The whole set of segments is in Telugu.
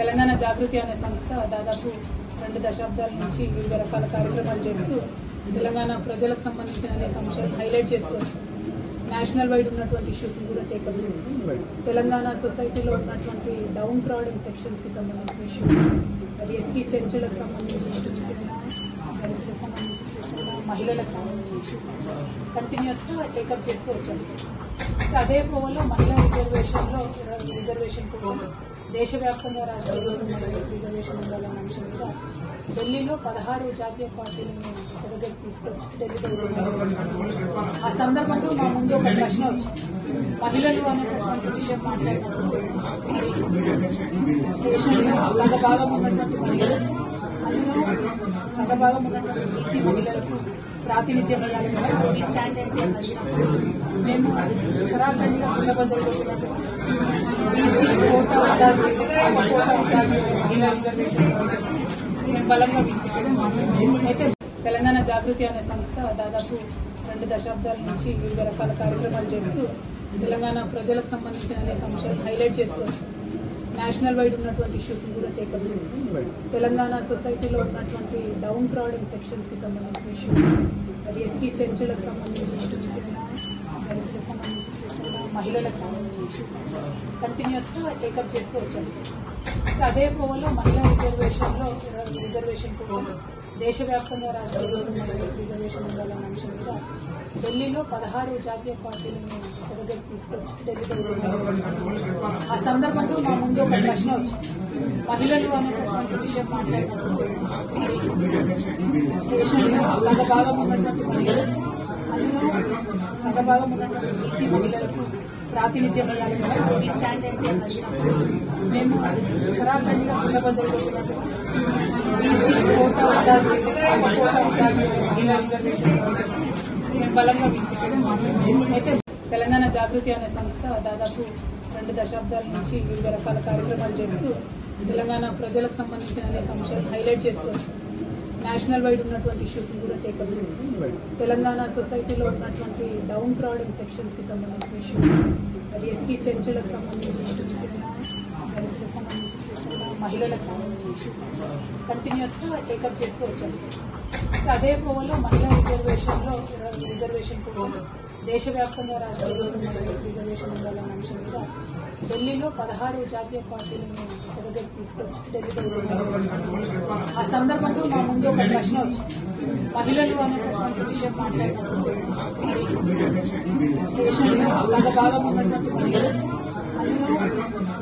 తెలంగాణ జాగృతి అనే సంస్థ దాదాపు 2 దశాబ్దాల నుంచి వివిధ రకాల కార్యక్రమాలు చేస్తూ తెలంగాణ ప్రజలకు సంబంధించిన అనేక అంశాలు హైలైట్ చేస్తూ వచ్చాం. నేషనల్ వైడ్ ఉన్నటువంటి ఇష్యూస్ కూడా టేకప్ చేసి తెలంగాణ సొసైటీలో ఉన్నటువంటి డౌన్ ట్రాడెన్ సెక్షన్స్ కి సంబంధించిన ఇష్యూస్, అది ఎస్టీ చెంచులకు సంబంధించిన ఇష్యూస్, దళితులకు సంబంధించిన ఇష్యూస్, మహిళలకు సంబంధించిన ఇష్యూస్ కంటిన్యూస్ గా టేకప్ చేస్తూ వచ్చాం. అదే కోవలో మహిళా రిజర్వేషన్ కోసం దేశవ్యాప్తంగా రాష్ట్రంలో రిజర్వేషన్ ఉండాలన్న అంశం మీద ఢిల్లీలో 16 జాతీయ పార్టీలను ఒక దగ్గర తీసుకొచ్చి ఢిల్లీలో ఆ సందర్భంలో మా ముందు ఒక ప్రశ్న వచ్చింది. మహిళలు అనేటటువంటి విషయం మాట్లాడుతున్నారు. దేశంలో సగభాగం ఉన్నటువంటి మహిళలు, అందులో సగభాగం ఉన్నటువంటి బీసీ మహిళలకు ప్రాతినిధ్యం ఇవ్వాలి. స్టాండ్ ఏంటి అన్నది మేము ఖరాఖండిగా కుండబద్దలు బీసీ కోటా ఉండాల్సిందే, కోటా ఉండాల్సిందే, మహిళా రిజర్వేషన్ మేము బలంగా వినిపించడం. అయితే తెలంగాణ జాగృతి అనే సంస్థ దాదాపు 2 దశాబ్దాల నుంచి వివిధ రకాల కార్యక్రమాలు చేస్తూ తెలంగాణ ప్రజలకు సంబంధించిన అనేక అంశాలు హైలైట్ చేస్తూ వచ్చాం. నేషనల్ వైడ్ ఉన్నటువంటి ఇష్యూస్ కూడా టేకప్ చేసి తెలంగాణ సొసైటీలో ఉన్నటువంటి డౌన్ ట్రాడెన్ సెక్షన్స్ కి సంబంధించిన ఇష్యూస్, అది ఎస్టీ చెంచులకు సంబంధించిన ఇష్యూస్, దళితులకు సంబంధించిన ఇష్యూస్, మహిళలకు సంబంధించిన ఇష్యూస్ కంటిన్యూస్ గా టేకప్ చేస్తూ వచ్చాం. అదే కోవలో మహిళా రిజర్వేషన్ కోసం దేశవ్యాప్తంగా రాష్ట్రంలో రిజర్వేషన్ ఉండాలన్న అంశం మీద ఢిల్లీలో 16 జాతీయ పార్టీలను ఒక దగ్గర తీసుకొచ్చి ఢిల్లీలో ఆ సందర్భంలో మా ముందు ఒక ప్రశ్న వచ్చింది. మహిళలు అనేటటువంటి విషయం మాట్లాడుతున్నారు. దేశంలో సగభాగం ఉన్నటువంటి మహిళలు, అందులో సగభాగం ఉన్నటువంటి బీసీ మహిళలకు ప్రాతినిధ్యం ఇవ్వాలి. స్టాండ్ ఏంటి అన్నది మేము ఖరాఖండిగా కుండబద్దలు బీసీ కోటా ఉండాల్సిందే, కోటా ఉండాల్సిందే, మహిళా రిజర్వేషన్ మేము బలంగా వినిపించడం. అయితే తెలంగాణ జాగృతి అనే సంస్థ దాదాపు 2 దశాబ్దాల నుంచి వివిధ రకాల కార్యక్రమాలు చేస్తూ తెలంగాణ ప్రజలకు సంబంధించిన అనేక అంశాలు హైలైట్ చేస్తూ వచ్చాం. నేషనల్ వైడ్ ఉన్నటువంటి ఇష్యూస్ కూడా టేకప్ చేసి తెలంగాణ సొసైటీలో ఉన్నటువంటి డౌన్ ట్రాడెన్ సెక్షన్స్ కి సంబంధించిన ఇష్యూస్, అది ఎస్టీ చెంచులకు సంబంధించిన ఇష్యూస్, దళితులకు సంబంధించిన ఇష్యూస్, మహిళలకు సంబంధించిన ఇష్యూస్ కంటిన్యూస్ గా టేకప్ చేస్తూ వచ్చాం. అదే కోవలో మహిళా రిజర్వేషన్ కోసం దేశవ్యాప్తంగా రాష్ట్రంలో రిజర్వేషన్ ఉండాలన్న అంశం మీద ఢిల్లీలో 16 జాతీయ పార్టీలను ఒక దగ్గర తీసుకొచ్చి ఢిల్లీలో ఆ సందర్భంలో మా ముందు ఒక ప్రశ్న వచ్చింది. మహిళలు అనేటటువంటి విషయం మాట్లాడుతున్నారు. దేశంలో సగభాగం ఉన్నటువంటి మహిళలు, అందులో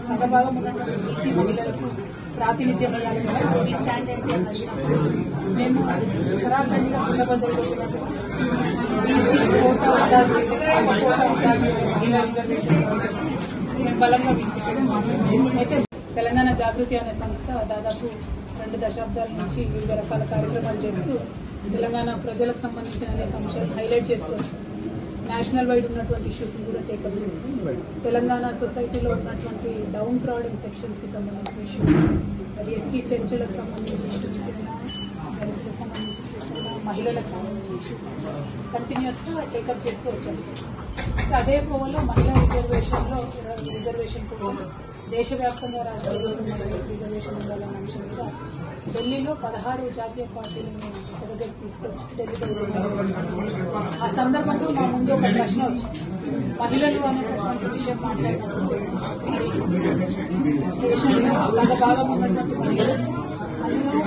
సగభాగం ఉన్నటువంటి బీసీ మహిళలకు ప్రాతినిధ్యం ఇవ్వాలి. స్టాండ్ ఏంటి అన్నది మేము ఖరాఖండిగా కుండబద్దలు బీసీ కోటా ఉండాల్సిందే, కోటా ఉండాల్సిందే, మహిళా రిజర్వేషన్ మేము బలంగా వినిపించడం. అయితే తెలంగాణ జాగృతి అనే సంస్థ దాదాపు 2 దశాబ్దాల నుంచి వివిధ రకాల కార్యక్రమాలు చేస్తూ తెలంగాణ ప్రజలకు సంబంధించిన అనేక అంశాలు హైలైట్ చేస్తూ వచ్చాం. నేషనల్ వైడ్ ఉన్నటువంటి ఇష్యూస్ కూడా టేకప్ చేసి తెలంగాణ సొసైటీలో ఉన్నటువంటి డౌన్ ట్రాడెన్ సెక్షన్స్ కి సంబంధించిన ఇష్యూస్, అది ఎస్టీ చెంచులకు సంబంధించిన ఇష్యూస్, దళితులకు సంబంధించిన ఇష్యూస్, మహిళలకు సంబంధించిన ఇష్యూస్ కంటిన్యూస్ గా టేకప్ చేస్తూ వచ్చాం. అదే కోవలో మహిళా రిజర్వేషన్ కోసం దేశవ్యాప్తంగా రాష్ట్రంలో రిజర్వేషన్ ఉండాలన్న అంశం మీద ఢిల్లీలో 16 జాతీయ పార్టీలను ఒక దగ్గర తీసుకొచ్చి ఢిల్లీలో ఆ సందర్భంలో మా ముందు ఒక ప్రశ్న వచ్చింది. మహిళలు అనేటటువంటి విషయం మాట్లాడుతున్నారు. దేశంలో సగభాగం ఉన్నటువంటి మహిళలు,